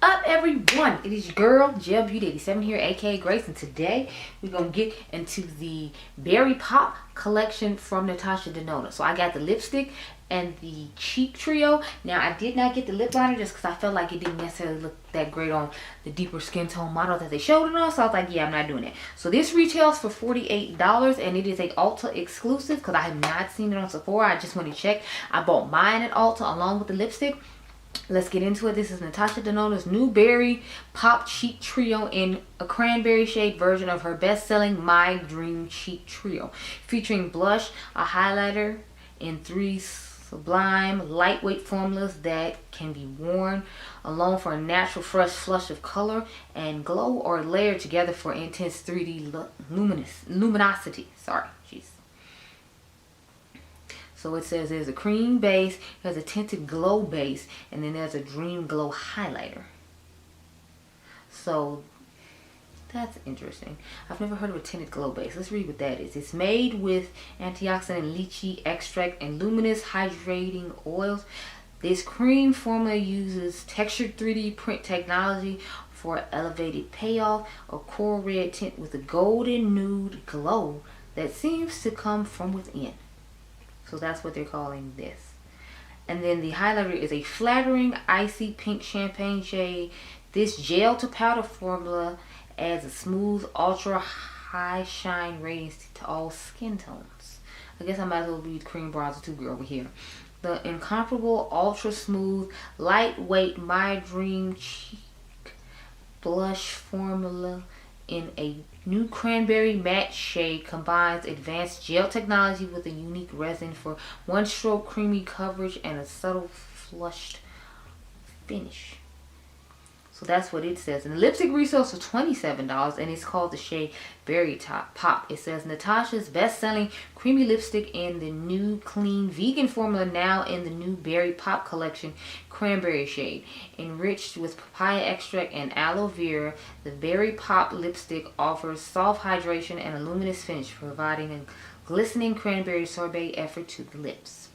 up, everyone? It is your girl GelBeauty 87 here, aka Grace, and today we're gonna get into the Berry Pop collection from Natasha Denona. So I got the lipstick and the cheek trio. Now I did not get the lip liner just because I felt like it didn't necessarily look that great on the deeper skin tone model that they showed it on. So I was like, yeah, I'm not doing it. So this retails for $48 and it is a Ulta exclusive because I have not seen it on Sephora. I just went to check. I bought mine at Ulta along with the lipstick. Let's get into it. This is Natasha Denona's new Berry Pop Cheek Trio in a cranberry shade version of her best-selling My Dream Cheek Trio, featuring blush, a highlighter, and 3 sublime lightweight formulas that can be worn alone for a natural fresh flush of color and glow, or layered together for intense 3D luminosity. Sorry, jeez. So it says there's a cream base, there's a tinted glow base, and then there's a dream glow highlighter. So that's interesting. I've never heard of a tinted glow base. Let's read what that is. It's made with antioxidant lychee extract and luminous hydrating oils. This cream formula uses textured 3D print technology for elevated payoff, a coral red tint with a golden nude glow that seems to come from within. So that's what they're calling this. And then the highlighter is a flattering icy pink champagne shade. This gel to powder formula adds a smooth ultra high shine radiance to all skin tones. I guess I might as well be the cream bronzer too, girl, over here. The incomparable ultra smooth lightweight My Dream Cheek blush formula in a new cranberry matte shade combines advanced gel technology with a unique resin for one stroke creamy coverage and a subtle flushed finish. So that's what it says. And the lipstick retails for $27 and it's called the shade Berry Pop. It says Natasha's best-selling creamy lipstick in the new clean vegan formula, now in the new Berry Pop collection cranberry shade. Enriched with papaya extract and aloe vera, the Berry Pop lipstick offers soft hydration and a luminous finish, providing a glistening cranberry sorbet effort to the lips.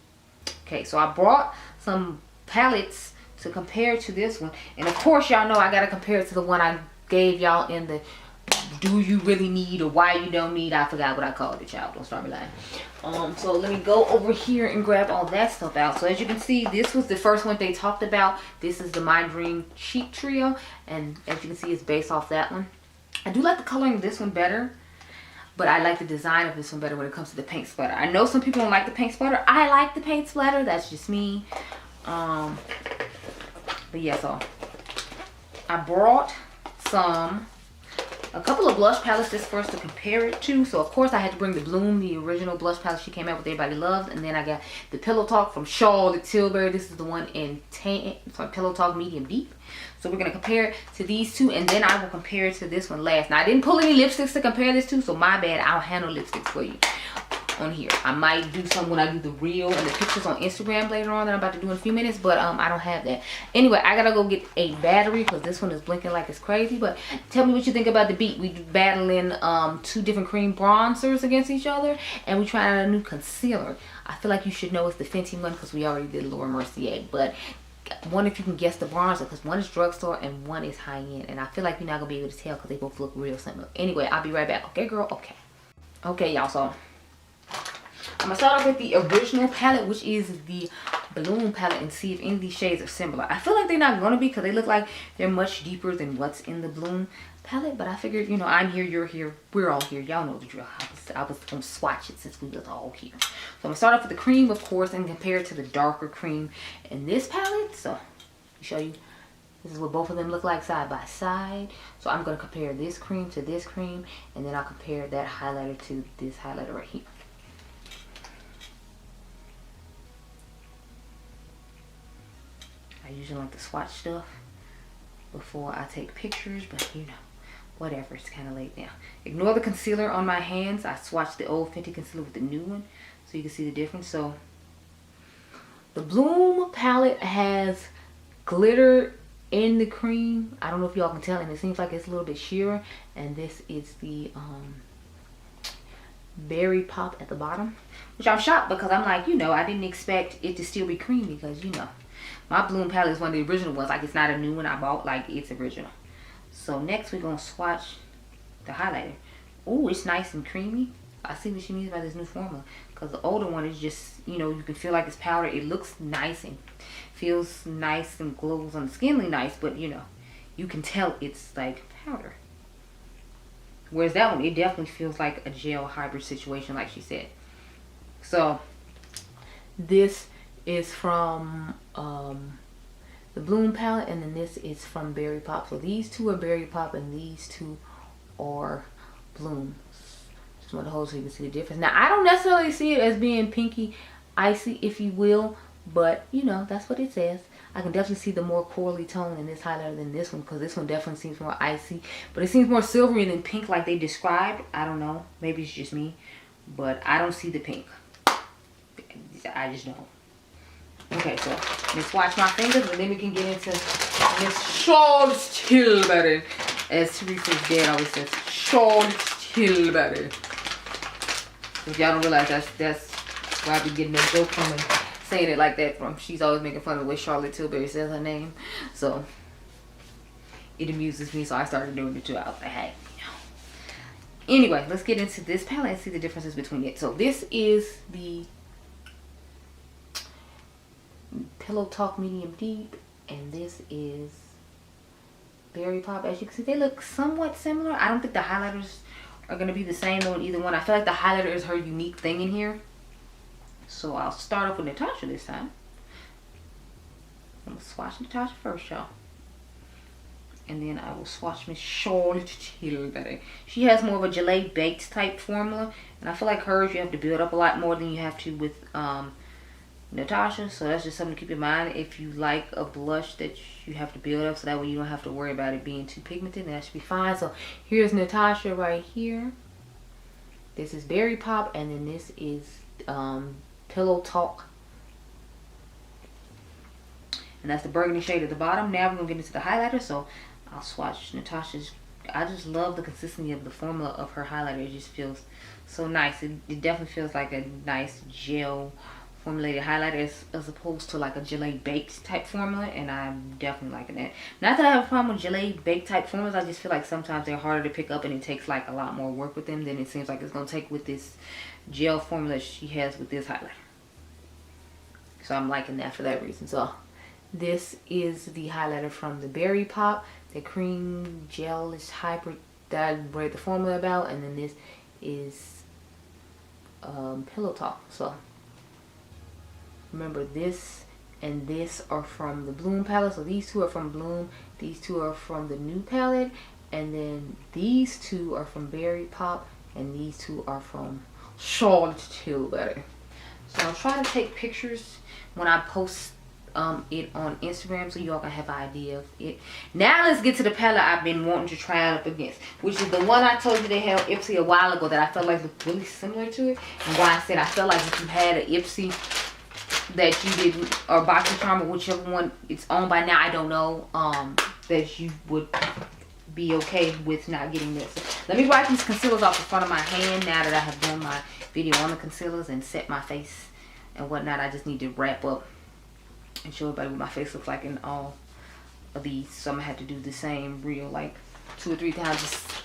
Okay, so I brought some palettes to compare to this one, and of course y'all know I gotta compare it to the one I gave y'all in the do you really need or why you don't need. I forgot what I called it, y'all, don't start me lying. So let me go over here and grab all that stuff out. So as you can see, this was the first one they talked about. This is the My Dream Cheek Trio, and as you can see, it's based off that one. I do like the coloring of this one better, but I like the design of this one better when it comes to the paint splatter. I know some people don't like the paint splatter. I like the paint splatter, that's just me. But yeah, so I brought a couple of blush palettes just for us to compare it to. So of course I had to bring the Bloom, the original blush palette she came out with, everybody loved. And then I got the Pillow Talk from Charlotte Tilbury. This is the one in Pillow Talk Medium Deep. So we're going to compare it to these two, and then I will compare it to this one last. Now I didn't pull any lipsticks to compare this to, so my bad. I'll handle lipsticks for you on here. I might do some when I do the reel and the pictures on Instagram later on that I'm about to do in a few minutes, but I don't have that. Anyway, I gotta go get a battery because this one is blinking like it's crazy. But tell me what you think about the beat. We battling 2 different cream bronzers against each other, and we trying out a new concealer. I feel like you should know it's the Fenty one because we already did Laura Mercier, but one if you can guess the bronzer, because one is drugstore and one is high-end, and I feel like you're not gonna be able to tell because they both look real similar. Anyway, I'll be right back. Okay, girl? Okay, y'all, so I'm gonna start off with the original palette, which is the Bloom palette, and see if any of these shades are similar. I feel like they're not gonna be because they look like they're much deeper than what's in the Bloom palette, but I figured, you know, I'm here, you're here, we're all here. Y'all know the drill. I was gonna swatch it since we was all here. So I'm gonna start off with the cream, of course, and compare it to the darker cream in this palette. So let me show you. This is what both of them look like side by side. So I'm gonna compare this cream to this cream, and then I'll compare that highlighter to this highlighter right here. I usually like to swatch stuff before I take pictures, but you know, whatever, it's kind of late now. Ignore the concealer on my hands. I swatched the old Fenty concealer with the new one so you can see the difference. So the Bloom palette has glitter in the cream. I don't know if y'all can tell, and it seems like it's a little bit sheerer. And this is the Berry Pop at the bottom, which I'm shocked because I'm like, you know, I didn't expect it to still be creamy because, you know, My Bloom palette is one of the original ones. Like, it's not a new one I bought. Like, it's original. So next we're going to swatch the highlighter. Oh, it's nice and creamy. I see what she means by this new formula. Because the older one is just, you know, you can feel like it's powder. It looks nice and feels nice and glows on the skin really nice. But, you know, you can tell it's like powder. Whereas that one, it definitely feels like a gel hybrid situation, like she said. So this is from the Bloom palette, and then this is from Berry Pop. So these two are Berry Pop and these two are Bloom. Just want to hold so you can see the difference. Now I don't necessarily see it as being pinky icy, if you will, but you know, that's what it says. I can definitely see the more corally tone in this highlighter than this one, because this one definitely seems more icy, but it seems more silvery than pink like they described. I don't know, maybe it's just me, but I don't see the pink. I just don't. Okay, so let's wash my fingers and then we can get into Miss Charlotte Tilbury. As Teresa's dad always says, Charlotte Tilbury. If y'all don't realize, that's where I be getting that joke from and saying it like that from. She's always making fun of the way Charlotte Tilbury says her name. So it amuses me, so I started doing it too. I was like, hey, you know. Anyway, let's get into this palette and see the differences between it. So this is the Pillow Talk Medium Deep, and this is Berry Pop. As you can see, they look somewhat similar. I don't think the highlighters are going to be the same on either one. I feel like the highlighter is her unique thing in here. So I'll start off with Natasha this time. I'm going to swatch Natasha first, y'all. And then I will swatch Miss Charlotte Tilbury. She has more of a gelée baked type formula, and I feel like hers you have to build up a lot more than you have to with Natasha. So that's just something to keep in mind. If you like a blush that you have to build up, so that way you don't have to worry about it being too pigmented, and that should be fine. So here's Natasha right here. This is Berry Pop, and then this is Pillow Talk, and that's the burgundy shade at the bottom. Now we're gonna get into the highlighter. So I'll swatch Natasha's. I just love the consistency of the formula of her highlighter. It just feels so nice. It definitely feels like a nice gel formulated highlighter as opposed to like a gelée baked type formula, and I'm definitely liking that. Not that I have a problem with gelée baked type formulas, I just feel like sometimes they're harder to pick up and it takes like a lot more work with them than it seems like it's going to take with this gel formula she has with this highlighter. So I'm liking that for that reason. So this is the highlighter from the Berry Pop, the cream gelish hybrid that I read the formula about, and then this is Pillow Talk. So remember, this and this are from the Bloom palette. So these two are from Bloom. These two are from the new palette. And then these two are from Berry Pop. And these two are from Charlotte Tilbury. So I'll try to take pictures when I post it on Instagram, so y'all can have an idea of it. Now let's get to the palette I've been wanting to try out up against, which is the one I told you they had Ipsy a while ago that I felt like looked really similar to it. And why I said I felt like if you had an Ipsy that you didn't, or Boxing Charm, or whichever one it's owned by now, I don't know, that you would be okay with not getting this. So let me wipe these concealers off the front of my hand now that I have done my video on the concealers and set my face and whatnot. I just need to wrap up and show everybody what my face looks like in all of these. So I'm gonna have to do the same reel like 2 or 3 times, just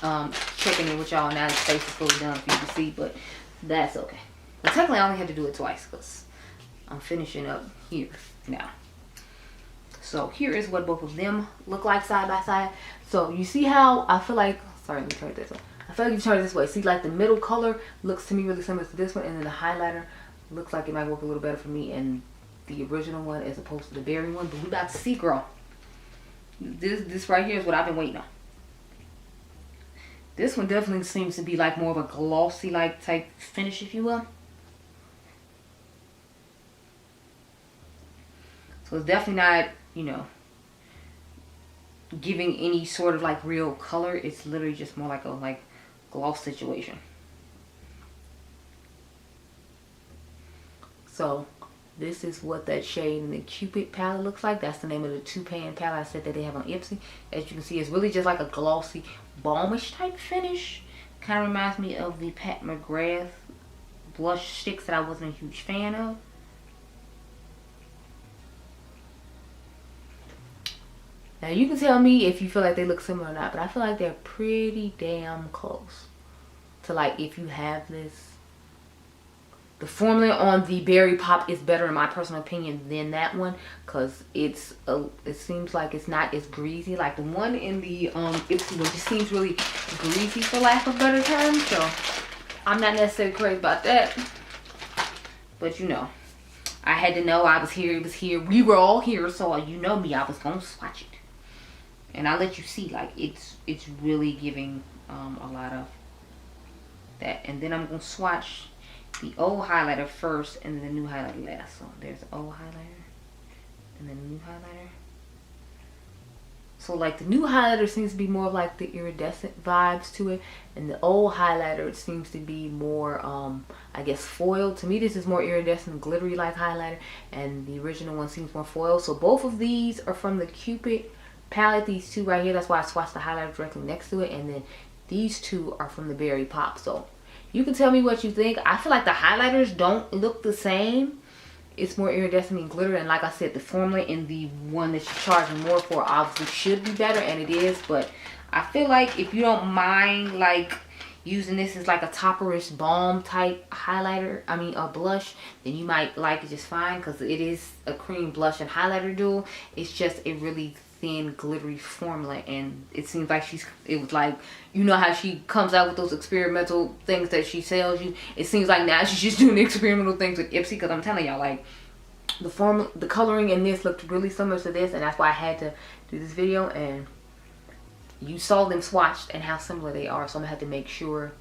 checking in with y'all now that the face is fully done for you to see, but that's okay. But technically I only had to do it twice because I'm finishing up here now. So here is what both of them look like side by side. So you see how I feel like, sorry, let me turn it this way. I feel like if you turn it this way, see, like the middle color looks to me really similar to this one, and then the highlighter looks like it might work a little better for me in the original one as opposed to the berry one. But we about to see, girl. This right here is what I've been waiting on. This one definitely seems to be like more of a glossy like type finish, if you will. So it's definitely not, you know, giving any sort of like real color. It's literally just more like a gloss situation. So this is what that shade in the Cupid palette looks like. That's the name of the 2-pan palette I said that they have on Ipsy. As you can see, it's really just like a glossy, balmish type finish. Kind of reminds me of the Pat McGrath blush sticks that I wasn't a huge fan of. Now you can tell me if you feel like they look similar or not, but I feel like they're pretty damn close to like if you have this. The formula on the Berry Pop is better in my personal opinion than that one, because it seems like it's not as greasy. Like the one in the Ipsy one just seems really greasy for lack of a better term. So I'm not necessarily crazy about that. But you know, I had to know I was here, it was here. We were all here, so you know me, I was gonna swatch it. And I'll let you see, like it's really giving a lot of that. And then I'm gonna swatch the old highlighter first and then the new highlighter last. So there's the old highlighter and then the new highlighter. So like the new highlighter seems to be more of like the iridescent vibes to it, and the old highlighter it seems to be more I guess foil. To me this is more iridescent glittery like highlighter, and the original one seems more foil. So both of these are from the Cupid palette, these two right here. That's why I swatched the highlighter directly next to it, and then these two are from the Berry Pop. So you can tell me what you think. I feel like the highlighters don't look the same. It's more iridescent and glitter, and like I said, the formula in the one that you're charging more for obviously should be better, and it is. But I feel like if you don't mind like using this as like a topperish balm type highlighter, I mean a blush, then you might like it just fine, because it is a cream blush and highlighter duo. It's just a really thin glittery formula, and it seems like it was like, you know how she comes out with those experimental things that she sells you. It seems like now she's just doing experimental things with Ipsy, because I'm telling y'all, like the coloring in this looked really similar to this, and that's why I had to do this video. And you saw them swatched and how similar they are, so I'm gonna have to make sure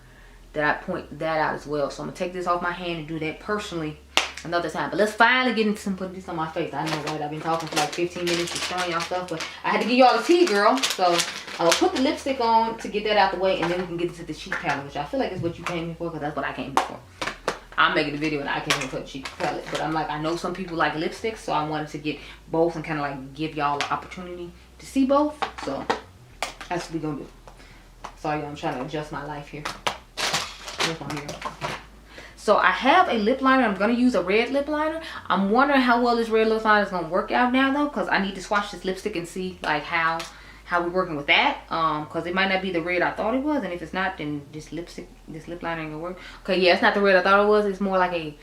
that I point that out as well. So I'm gonna take this off my hand and do that personally another time. But let's finally get into some, putting this on my face. I know, right? I've been talking for like 15 minutes just showing y'all stuff, but I had to give y'all the tea, girl. So I'll put the lipstick on to get that out the way, and then we can get into the cheek palette, which I feel like is what you came here for, because that's what I came here for. I'm making the video and I came here for the cheek palette, but I'm like, I know some people like lipsticks, so I wanted to get both and kind of like give y'all the opportunity to see both. So that's what we gonna do. Sorry, y'all, I'm trying to adjust my life here. So I have a lip liner. I'm going to use a red lip liner. I'm wondering how well this red lip liner is going to work out now though, because I need to swatch this lipstick and see like how we're working with that. Because it might not be the red I thought it was, and if it's not, then this lip liner ain't gonna work. Okay, yeah, it's not the red I thought it was. It's more like a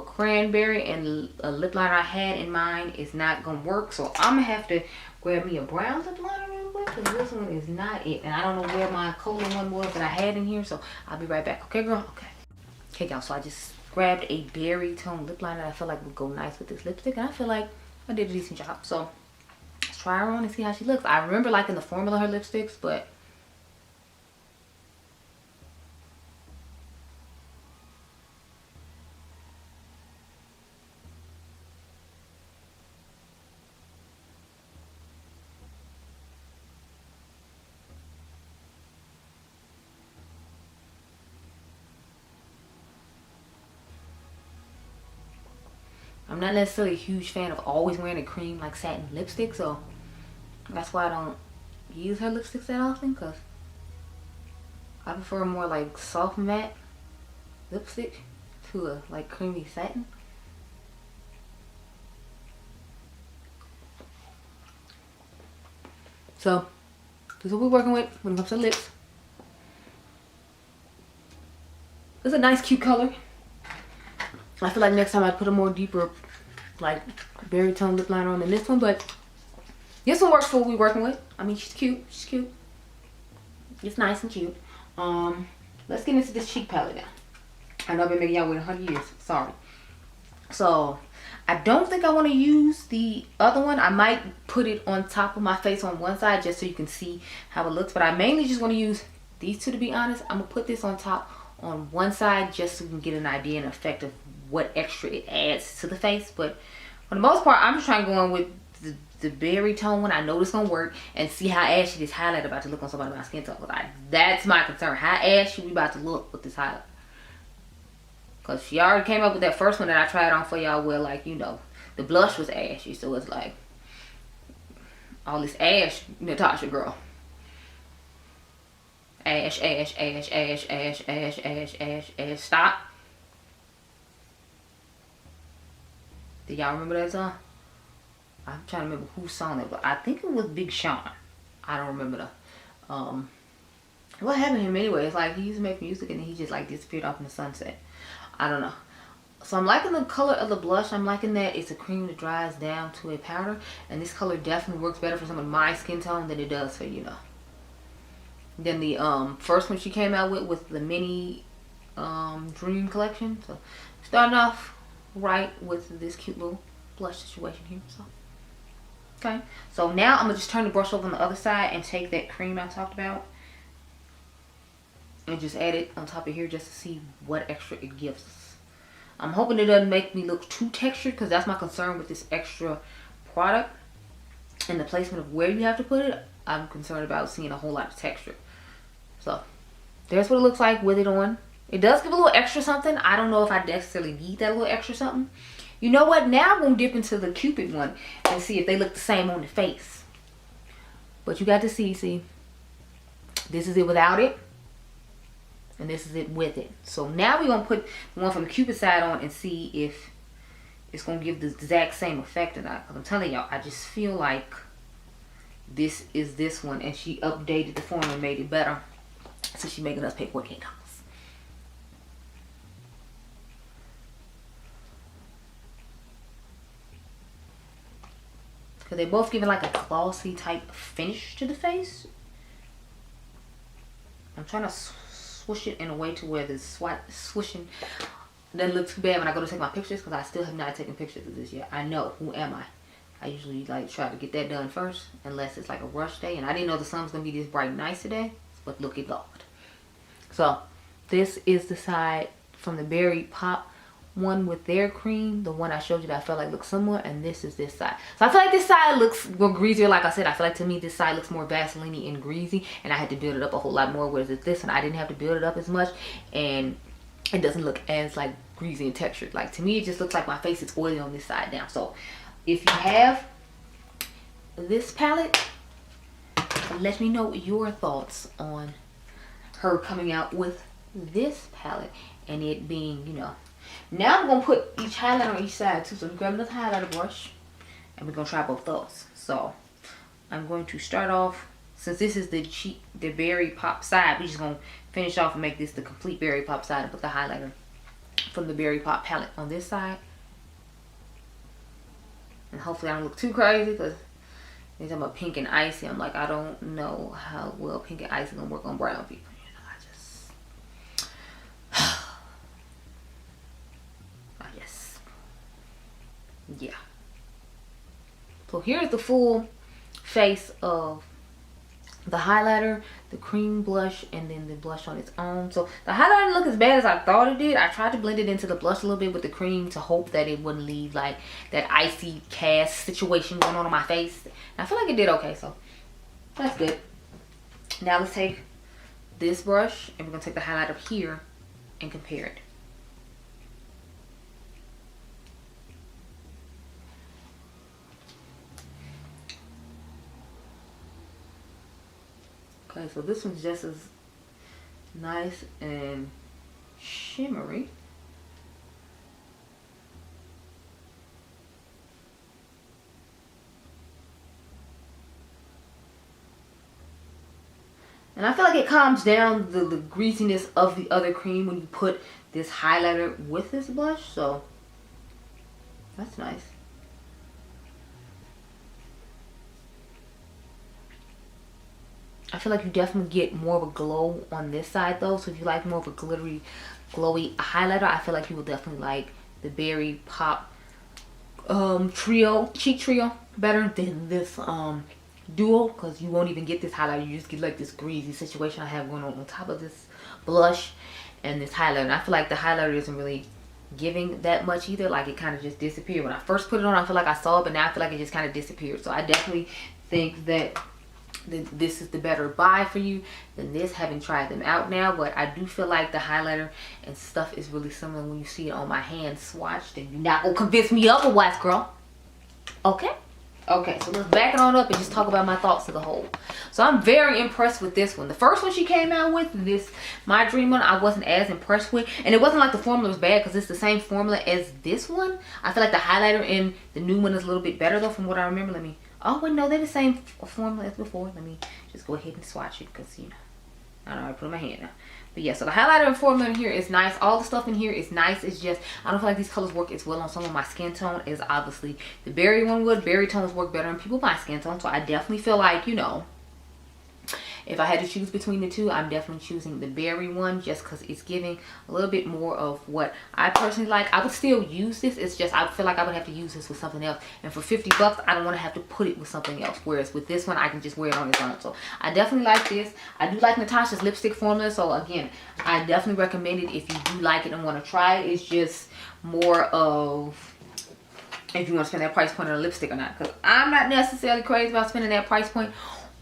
cranberry, and a lip liner I had in mind is not gonna work. So I'm gonna have to grab me a brown lip liner real quick, because this one is not it, and I don't know where my cola one was that I had in here. So I'll be right back. Okay, girl. Okay, y'all. So I just grabbed a berry tone lip liner that I feel like would go nice with this lipstick, and I feel like I did a decent job. So let's try her on and see how she looks. I remember liking the formula of her lipsticks, but I'm not necessarily a huge fan of always wearing a cream like satin lipstick, so that's why I don't use her lipsticks that often, because I prefer more like soft matte lipstick to a like creamy satin. So this is what we're working with when it comes to lips. It's a nice cute color. I feel like next time I'd put a more deeper like berry tone lip liner on than this one, but this one works for what we're working with. I mean, she's cute. She's cute. It's nice and cute. Let's get into this cheek palette now. I know I've been making y'all wait 100 years. Sorry. So I don't think I want to use the other one. I might put it on top of my face on one side just so you can see how it looks, but I mainly just want to use these two, to be honest. I'm gonna put this on top on one side just so we can get an idea and effect of what extra it adds to the face. But for the most part, I'm just trying to go in with the berry tone one. I know it's gonna work, and see how ashy this highlight about to look on somebody with my skin tone. That's my concern. How ashy we about to look with this highlight? Because she already came up with that first one that I tried on for y'all, where like, you know, the blush was ashy, so it's like all this ash, Natasha girl. Ash, ash, ash, ash, ash, ash, ash, ash, ash. Stop. Did y'all remember that song? I'm trying to remember who song it, but I think it was Big Sean. I don't remember the what happened to him anyway. It's like he used to make music and then he just like disappeared off in the sunset. I don't know. So I'm liking the color of the blush. I'm liking that it's a cream that dries down to a powder, and this color definitely works better for some of my skin tone than it does for, you know, than the first one she came out with the mini dream collection. So starting off right with this cute little blush situation here. So okay, so now I'm gonna just turn the brush over on the other side and take that cream I talked about and just add it on top of here just to see what extra it gives us. I'm hoping it doesn't make me look too textured, because that's my concern with this extra product and the placement of where you have to put it. I'm concerned about seeing a whole lot of texture. So there's what it looks like with it on. It does give a little extra something. I don't know if I necessarily need that little extra something. You know what? Now I'm going to dip into the Cupid one and see if they look the same on the face. But you got to see, this is it without it. And this is it with it. So now we're going to put the one from the Cupid side on and see if it's going to give the exact same effect or not. Because I'm telling y'all, I just feel like this is this one. And she updated the formula and made it better. So she's making us pay $48. Because they're both giving like a glossy type finish to the face. I'm trying to swoosh it in a way to where the swooshing doesn't look too bad when I go to take my pictures, because I still have not taken pictures of this yet. I know, who am I? I usually like try to get that done first, unless it's like a rush day. And I didn't know the sun was going to be this bright and nice today, but look at God. So this is the side from the Berry Pop one with their cream, the one I showed you that I felt like looked similar, and this is this side. So I feel like this side looks more greasier. Like I said, I feel like to me this side looks more Vaseline and greasy, and I had to build it up a whole lot more, whereas this one I didn't have to build it up as much, and it doesn't look as like greasy and textured. Like to me it just looks like my face is oily on this side now. So if you have this palette, let me know your thoughts on her coming out with this palette and it being, you know. Now I'm going to put each highlighter on each side too. So I'm grabbing this highlighter brush and we're going to try both those. So I'm going to start off, since this is the Berry Pop side, we're just going to finish off and make this the complete Berry Pop side and put the highlighter from the Berry Pop palette on this side. And hopefully I don't look too crazy, because they're talking about pink and icy. I'm like, I don't know how well pink and icy going to work on brown people. Yeah. So here's the full face of the highlighter, the cream blush, and then the blush on its own. So the highlighter didn't look as bad as I thought it did. I tried to blend it into the blush a little bit with the cream to hope that it wouldn't leave like that icy cast situation going on my face. And I feel like it did okay, so that's good. Now let's take this brush and we're gonna take the highlighter here and compare it. Okay, so this one's just as nice and shimmery. And I feel like it calms down the greasiness of the other cream when you put this highlighter with this blush. So that's nice. I feel like you definitely get more of a glow on this side though. So if you like more of a glittery, glowy highlighter, I feel like you will definitely like the Berry Pop cheek trio better than this duo, because you won't even get this highlighter. You just get like this greasy situation I have going on top of this blush and this highlighter. And I feel like the highlighter isn't really giving that much either. Like it kind of just disappeared. When I first put it on, I feel like I saw it, but now I feel like it just kind of disappeared. So I definitely think that this is the better buy for you than this, having tried them out now. But I do feel like the highlighter and stuff is really similar when you see it on my hand swatched, and you're not gonna convince me otherwise, girl. Okay, Okay, so let's back it on up and just talk about my thoughts as a whole. So I'm very impressed with this one. The first one she came out with, this My Dream one, I wasn't as impressed with. And it wasn't like the formula was bad because it's the same formula as this one. I feel like the highlighter in the new one is a little bit better though from what I remember. Let me, oh wait, no, they're the same formula as before. Let me just go ahead and swatch it because, you know, I don't know, I put it in my hand now. But yeah, so the highlighter and formula in here is nice. All the stuff in here is nice. It's just, I don't feel like these colors work as well on some of my skin tone as obviously the berry one would. Berry tones work better on people my skin tone. So I definitely feel like, you know, if I had to choose between the two, I'm definitely choosing the berry one just because it's giving a little bit more of what I personally like. I would still use this. It's just I feel like I would have to use this with something else. And for 50 bucks, I don't want to have to put it with something else. Whereas with this one, I can just wear it on its own. So I definitely like this. I do like Natasha's lipstick formula. So again, I definitely recommend it if you do like it and want to try it. It's just more of if you want to spend that price point on a lipstick or not. Because I'm not necessarily crazy about spending that price point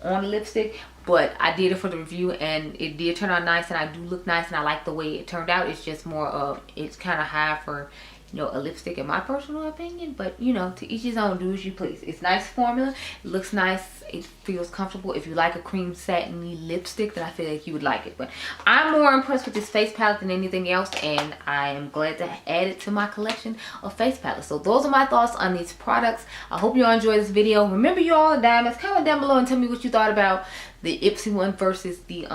on a lipstick, but I did it for the review and it did turn out nice and I do look nice and I like the way it turned out. It's just more of, it's kind of high for, you know, a lipstick in my personal opinion, but you know, to each his own, do as you please. It's nice formula, it looks nice, it feels comfortable. If you like a cream satiny lipstick, then I feel like you would like it. But I'm more impressed with this face palette than anything else, and I am glad to add it to my collection of face palettes. So those are my thoughts on these products. I hope you all enjoyed this video. Remember, you all are diamonds. Comment down below and tell me what you thought about the Ipsy one versus the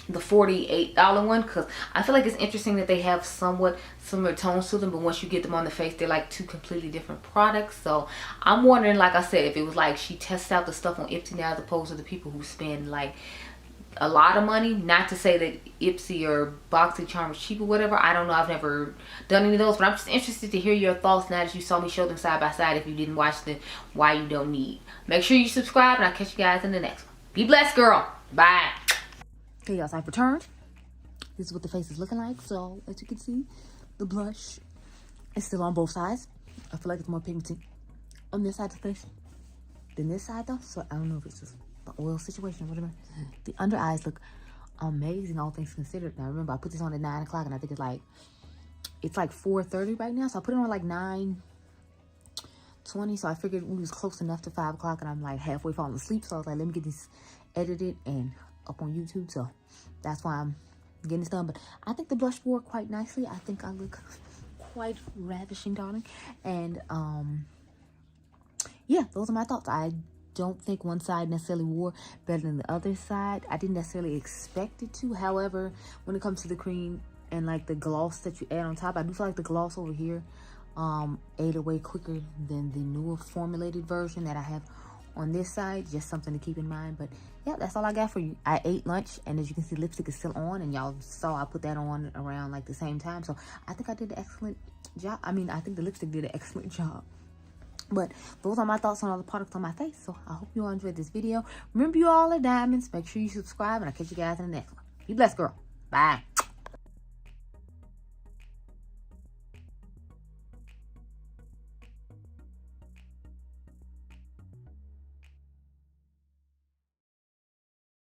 $48 one, because I feel like it's interesting that they have somewhat similar tones to them, but once you get them on the face, they're like two completely different products. So I'm wondering, like I said, if it was like she tests out the stuff on Ipsy now as opposed to the people who spend like a lot of money. Not to say that Ipsy or BoxyCharm is cheap or whatever. I don't know, I've never done any of those, but I'm just interested to hear your thoughts now that you saw me show them side by side. If you didn't watch the Why You Don't Need, make sure you subscribe, and I'll catch you guys in the next one. Be blessed, girl. Bye. Okay, y'all, so I've returned. This is what the face is looking like. So as you can see, the blush is still on both sides. I feel like it's more pigmented on this side of the face than this side though. So I don't know if it's just the oil situation or whatever. The under eyes look amazing, all things considered. Now remember, I put this on at 9 o'clock and I think it's like 4:30 right now. So I put it on like 9:20. So I figured we was close enough to 5 o'clock and I'm like halfway falling asleep. So I was like, let me get this edited and up on YouTube. So that's why I'm getting this done. But I think the blush wore quite nicely. I think I look quite ravishing, darling. And yeah, those are my thoughts. I don't think one side necessarily wore better than the other side. I didn't necessarily expect it to. However, when it comes to the cream and like the gloss that you add on top, I do feel like the gloss over here ate away quicker than the newer formulated version that I have on this side. Just something to keep in mind. But yeah, that's all I got for you. I ate lunch, and as you can see, lipstick is still on, and y'all saw I put that on around like the same time. So I think I did an excellent job. I mean, I think the lipstick did an excellent job. But those are my thoughts on all the products on my face. So I hope you all enjoyed this video. Remember, you all are diamonds. Make sure you subscribe, and I'll catch you guys in the next one. Be blessed, girl. Bye.